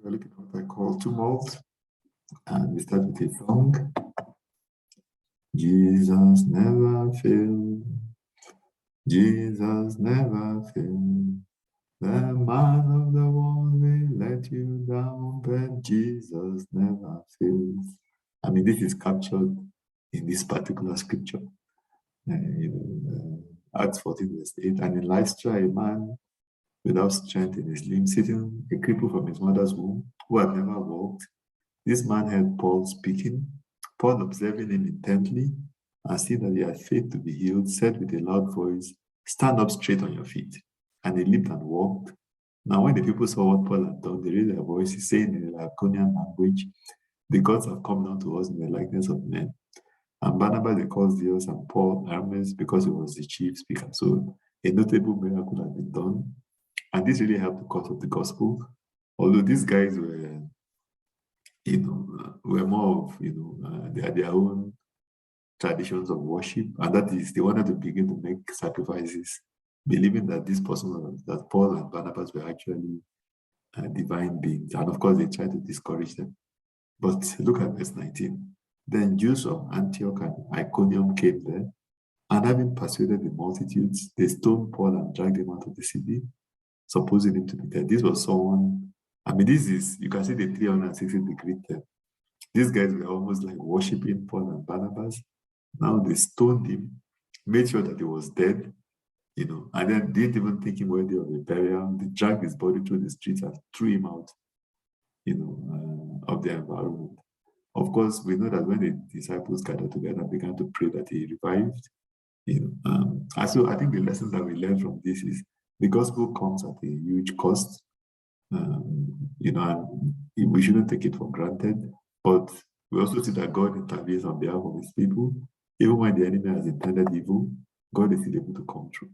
We're looking at what I call Tumult, and we start with a song. Jesus never fails. Jesus never fails. The man of the world may let you down, but Jesus never fails. I mean, this is captured in this particular scripture. Acts 14, verse 8. And in Lystra, a man without strength in his limbs, sitting a cripple from his mother's womb, who had never walked. This man heard Paul speaking. Paul, observing him intently, and seeing that he had faith to be healed, said with a loud voice, "Stand up straight on your feet." And he leaped and walked. Now, when the people saw what Paul had done, they raised their voices, saying in the Lycaonian language, "The gods have come down to us in the likeness of men." And Barnabas they called Zeus, and Paul Hermes, because he was the chief speaker. So a notable miracle had been done. And this really helped the cause of the gospel. Although these guys were, were more of, they had their own traditions of worship. And that is, they wanted to begin to make sacrifices, believing that this person, that Paul and Barnabas were actually divine beings. And of course, they tried to discourage them. But look at verse 19. Then Jews from Antioch and Iconium came there, and having persuaded the multitudes, they stoned Paul and dragged him out of the city, supposing him to be dead. This was someone, I mean, this is, you can see the 360-degree turn. These guys were almost like worshiping Paul and Barnabas. Now they stoned him, made sure that he was dead, and then didn't even think him worthy of a burial. They dragged his body through the streets and threw him out, of the environment. Of course, we know that when the disciples gathered together and began to pray that he revived, and so I think the lessons that we learn from this is the gospel comes at a huge cost, and we shouldn't take it for granted. But we also see that God intervenes on behalf of his people. Even when the enemy has intended evil, God is still able to come through.